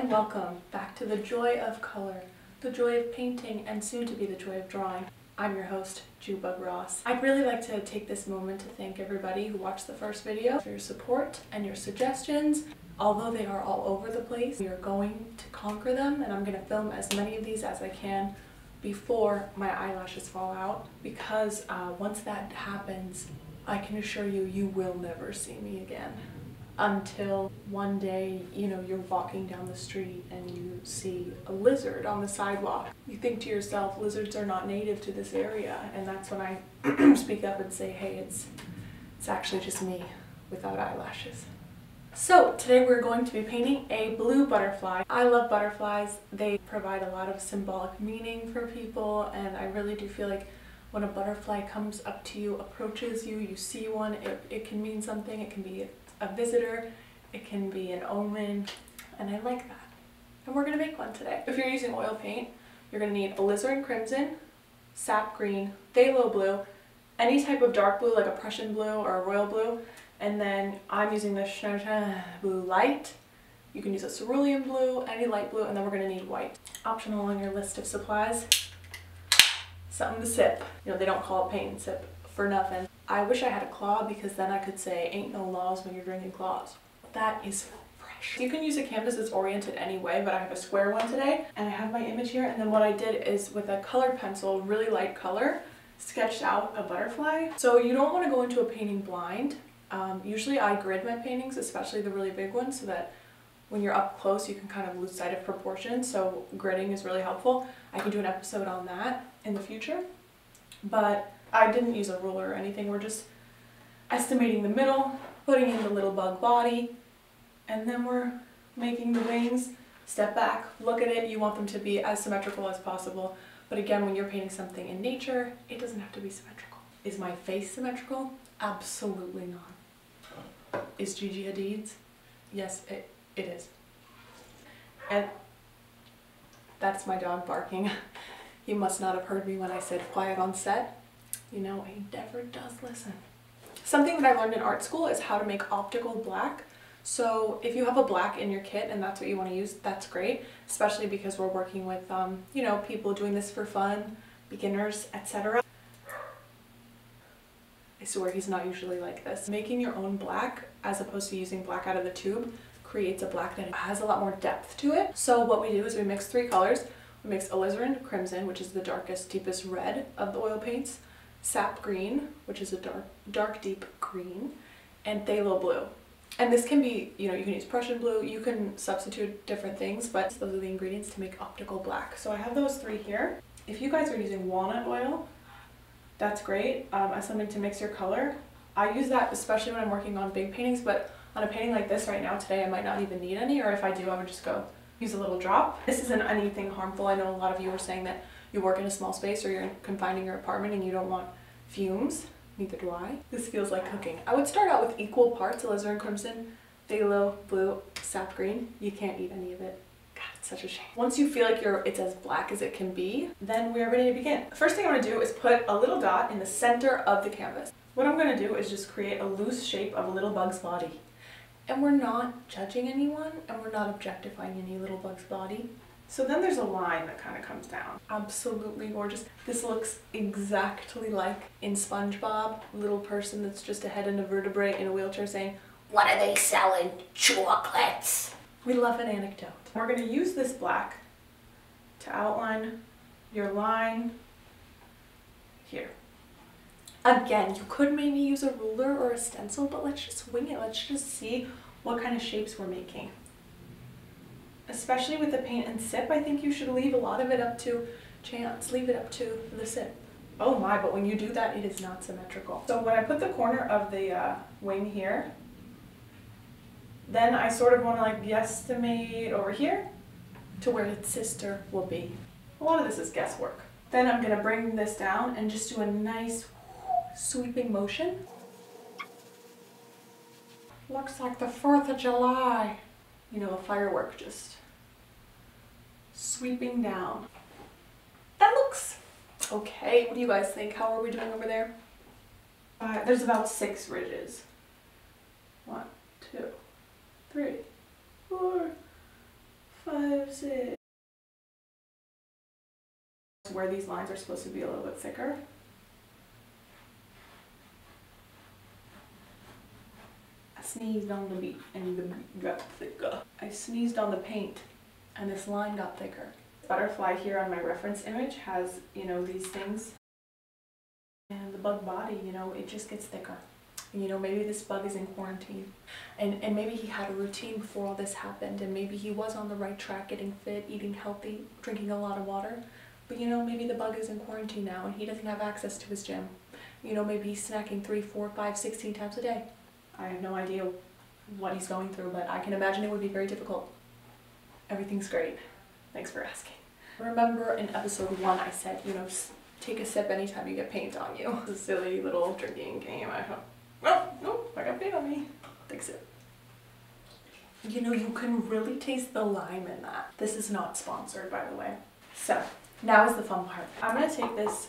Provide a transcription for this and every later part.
and welcome back to the joy of color, the joy of painting, and soon to be the joy of drawing. I'm your host, JUUUBUG ROSS. I'd really like to take this moment to thank everybody who watched the first video for your support and your suggestions. Although they are all over the place, we are going to conquer them, and I'm going to film as many of these as I can before my eyelashes fall out, because once that happens, I can assure you, you will never see me again. Until one day, you're walking down the street and you see a lizard on the sidewalk. You think to yourself, lizards are not native to this area, and that's when I speak up and say, hey, it's actually just me without eyelashes. So today we're going to be painting a blue butterfly. I love butterflies. They provide a lot of symbolic meaning for people, and I really do feel like when a butterfly comes up to you, approaches you, you see one, it can mean something. It can be a visitor, it can be an omen, and I like that. And we're gonna make one today. If you're using oil paint, you're gonna need alizarin crimson, sap green, phthalo blue, any type of dark blue like a Prussian blue or a royal blue, and then I'm using the blue light. You can use a cerulean blue, any light blue, and then we're gonna need white. Optional on your list of supplies, something to sip. They don't call it paint and sip for nothing. I wish I had a claw, because then I could say ain't no laws when you're drinking claws. That is fresh. You can use a canvas that's oriented any way, but I have a square one today, and I have my image here, and then what I did is with a colored pencil, really light color, sketched out a butterfly. So you don't want to go into a painting blind. Usually I grid my paintings, especially the really big ones, so that when you're up close you can kind of lose sight of proportion, so gridding is really helpful. I can do an episode on that in the future, but I didn't use a ruler or anything. We're just estimating the middle, putting in the little bug body, and then we're making the wings. Step back, look at it. You want them to be as symmetrical as possible. But again, when you're painting something in nature, it doesn't have to be symmetrical. Is my face symmetrical? Absolutely not. Is Gigi Hadid's? Yes, it is. And that's my dog barking. He must not have heard me when I said quiet on set. He never does listen. Something that I learned in art school is how to make optical black. So if you have a black in your kit and that's what you want to use, that's great, especially because we're working with, people doing this for fun, beginners, etc. I swear he's not usually like this. Making your own black, as opposed to using black out of the tube, creates a black that has a lot more depth to it. So what we do is we mix 3 colors. We mix alizarin crimson, which is the darkest, deepest red of the oil paints, sap green, which is a dark deep green, and phthalo blue. And this can be, you can use Prussian blue, you can substitute different things, but those are the ingredients to make optical black. So I have those 3 here. If you guys are using walnut oil, that's great as something to mix your color. I use that especially when I'm working on big paintings, but on a painting like this right now today, I might not even need any, or if I do, I would just go use a little drop. This isn't anything harmful. I know a lot of you are saying that you work in a small space or you're confined in your apartment and you don't want fumes. Neither do I. This feels like cooking. I would start out with equal parts alizarin crimson, phthalo blue, sap green. You can't eat any of it. God, it's such a shame. Once you feel like it's as black as it can be, then we are ready to begin. The first thing I'm going to do is put a little dot in the center of the canvas. What I'm going to do is just create a loose shape of a little bug's body. And we're not judging anyone, and we're not objectifying any little bug's body. So then there's a line that kind of comes down. Absolutely gorgeous. This looks exactly like in SpongeBob, little person that's just a head and a vertebrae in a wheelchair saying, "What are they selling? Chocolates." We love an anecdote. We're going to use this black to outline your line here. Again, you could maybe use a ruler or a stencil, but let's just wing it. Let's just see what kind of shapes we're making. Especially with the paint and sip, I think you should leave a lot of it up to chance. Leave it up to the sip. Oh my, but when you do that, it is not symmetrical. So when I put the corner of the wing here, then I sort of want to like guesstimate over here to where its sister will be. A lot of this is guesswork. Then I'm going to bring this down and just do a nice sweeping motion. Looks like the 4th of July. A firework just sweeping down. That looks okay. What do you guys think? How are we doing over there? There's about 6 ridges. 1, 2, 3, 4, 5, loves it. Where these lines are supposed to be a little bit thicker. I sneezed on the beat and the beat got thicker. I sneezed on the paint and this line got thicker. Butterfly here on my reference image has, you know, these things. And the bug body, you know, it just gets thicker. And, you know, maybe this bug is in quarantine. And maybe he had a routine before all this happened. And maybe he was on the right track, getting fit, eating healthy, drinking a lot of water. But, you know, maybe the bug is in quarantine now and he doesn't have access to his gym. You know, maybe he's snacking 3, 4, 5, 16 times a day. I have no idea what he's going through, but I can imagine it would be very difficult. Everything's great. Thanks for asking. Remember in episode 1 I said, you know, take a sip anytime you get paint on you. It's a silly little drinking game. I hope. Oh, no, I got paint on me. Take a sip. You know, you can really taste the lime in that. This is not sponsored, by the way. So, now is the fun part. I'm going to take this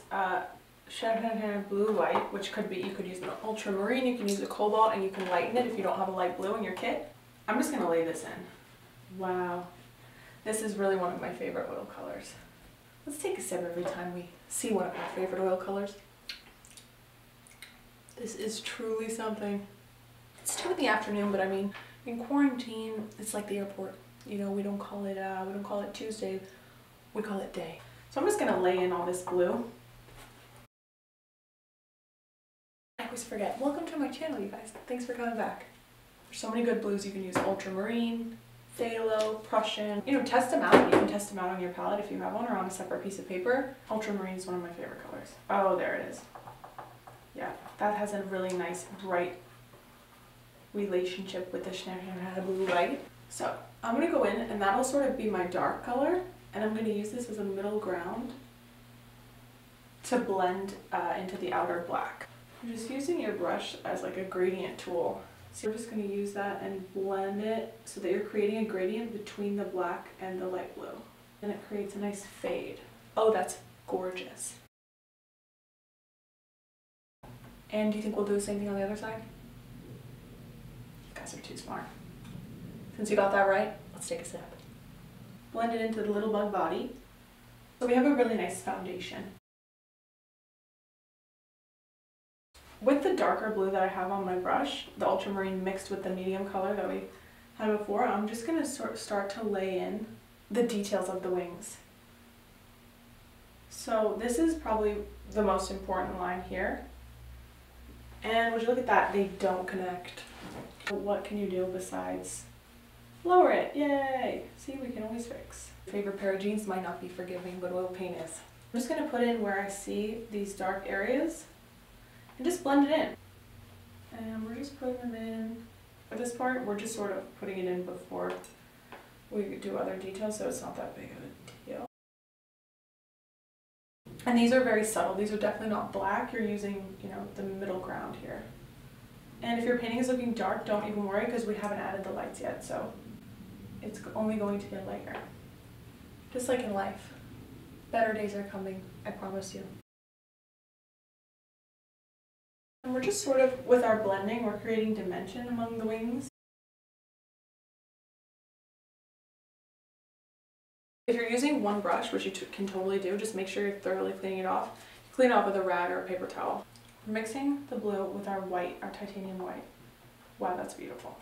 blue white, which could be, you could use an ultramarine, you can use a cobalt, and you can lighten it if you don't have a light blue in your kit. I'm just going to lay this in. Wow. This is really one of my favorite oil colors. Let's take a sip every time we see one of our favorite oil colors. This is truly something. It's 2 in the afternoon, but I mean, in quarantine, it's like the airport. You know, we don't call it Tuesday, we call it day. So I'm just gonna lay in all this blue. I always forget. Welcome to my channel, you guys. Thanks for coming back. There's so many good blues you can use. Ultramarine, phthalo, Prussian. You know, test them out. You can test them out on your palette if you have one or on a separate piece of paper. Ultramarine is one of my favorite colors. Oh, there it is. Yeah, that has a really nice, bright relationship with the blue light. So I'm going to go in and that'll sort of be my dark color. And I'm going to use this as a middle ground to blend into the outer black. I'm just using your brush as like a gradient tool. So we're just going to use that and blend it so that you're creating a gradient between the black and the light blue. And it creates a nice fade. Oh, that's gorgeous. And do you think we'll do the same thing on the other side? You guys are too smart. Since you got that right, let's take a sip. Blend it into the little bug body. So we have a really nice foundation. With the darker blue that I have on my brush, the ultramarine mixed with the medium color that we had before, I'm just going to start to lay in the details of the wings. So this is probably the most important line here. And would you look at that, they don't connect. What can you do besides lower it? Yay! See, we can always fix. Favorite pair of jeans might not be forgiving, but oil paint is. I'm just going to put in where I see these dark areas and just blend it in. And we're just putting them in. For this part, we're just sort of putting it in before we do other details, so it's not that big of a deal. And these are very subtle. These are definitely not black. You're using, you know, the middle ground here. And if your painting is looking dark, don't even worry because we haven't added the lights yet, so it's only going to get lighter. Just like in life. Better days are coming, I promise you. And we're just sort of, with our blending, we're creating dimension among the wings. If you're using one brush, which you can totally do, just make sure you're thoroughly cleaning it off. Clean it off with a rag or a paper towel. We're mixing the blue with our white, our titanium white. Wow, that's beautiful.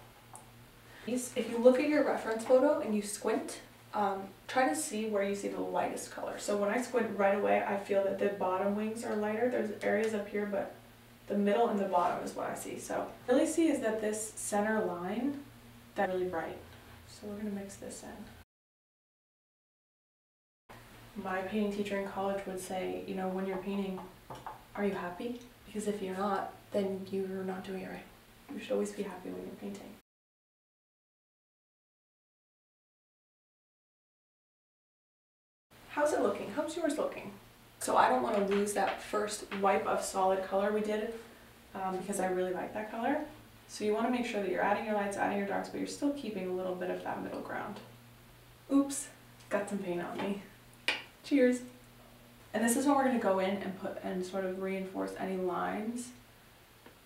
If you look at your reference photo and you squint, try to see where you see the lightest color. So when I squint right away, I feel that the bottom wings are lighter. There's areas up here, but the middle and the bottom is what I see. So really see is that this center line, that's really bright. So we're gonna mix this in. My painting teacher in college would say, you know, when you're painting, are you happy? Because if you're not, then you're not doing it right. You should always be happy when you're painting. How's it looking? How's yours looking? So I don't want to lose that first wipe of solid color we did because I really like that color. So you want to make sure that you're adding your lights, adding your darks, but you're still keeping a little bit of that middle ground. Oops, got some paint on me. Cheers. And this is when we're going to go in and put and sort of reinforce any lines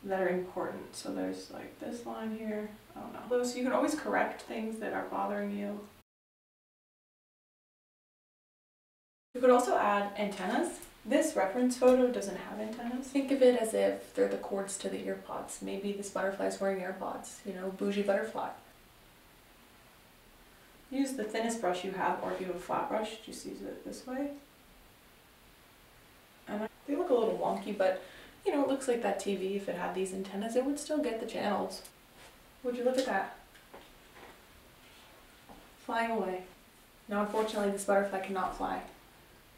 that are important. So there's like this line here, I don't know. So you can always correct things that are bothering you. You could also add antennas. This reference photo doesn't have antennas. Think of it as if they're the cords to the earpods. Maybe this butterfly is wearing earpods, you know, bougie butterfly. Use the thinnest brush you have, or if you have a flat brush, just use it this way. And they look a little wonky, but you know, it looks like that TV, if it had these antennas, it would still get the channels. Would you look at that? Flying away. Now unfortunately this butterfly cannot fly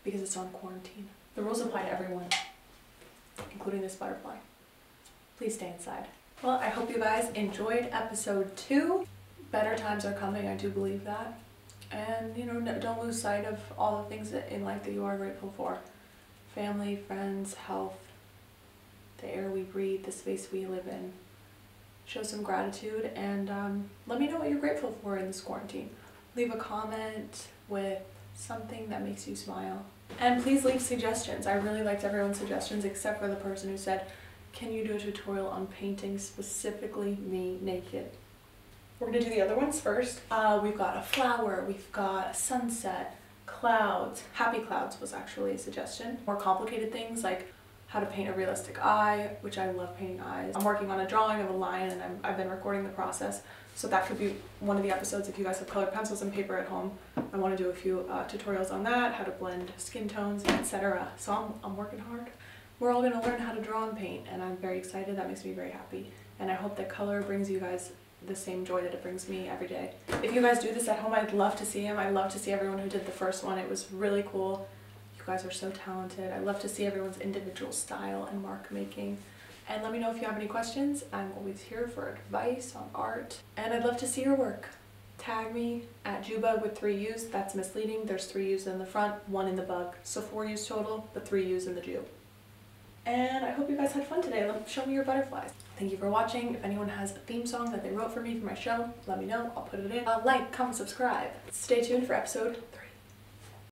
because it's on quarantine. The rules apply to everyone, including this butterfly. Please stay inside. Well, I hope you guys enjoyed episode 2. Better times are coming, I do believe that. And you know, don't lose sight of all the things in life that you are grateful for. Family, friends, health, the air we breathe, the space we live in. Show some gratitude and let me know what you're grateful for in this quarantine. Leave a comment with something that makes you smile. And please leave suggestions. I really liked everyone's suggestions except for the person who said, can you do a tutorial on painting specifically me naked? We're gonna do the other ones first. We've got a flower, we've got a sunset, clouds. Happy clouds was actually a suggestion. More complicated things like how to paint a realistic eye, which I love painting eyes. I'm working on a drawing of a lion and I've been recording the process. So that could be one of the episodes if you guys have colored pencils and paper at home. I want to do a few tutorials on that, how to blend skin tones, etc. So I'm working hard. We're all going to learn how to draw and paint and I'm very excited. That makes me very happy. And I hope that color brings you guys the same joy that it brings me every day. If you guys do this at home, I'd love to see them. I'd love to see everyone who did the first one. It was really cool. You guys are so talented. I love to see everyone's individual style and mark making. And let me know if you have any questions. I'm always here for advice on art. And I'd love to see your work. Tag me at JUUUBUG with 3 U's. That's misleading. There's 3 U's in the front, 1 in the bug. So 4 U's total, but 3 U's in the Jew. And I hope you guys had fun today. Show me your butterflies. Thank you for watching. If anyone has a theme song that they wrote for me for my show, let me know. I'll put it in. Like, comment, subscribe. Stay tuned for episode 3.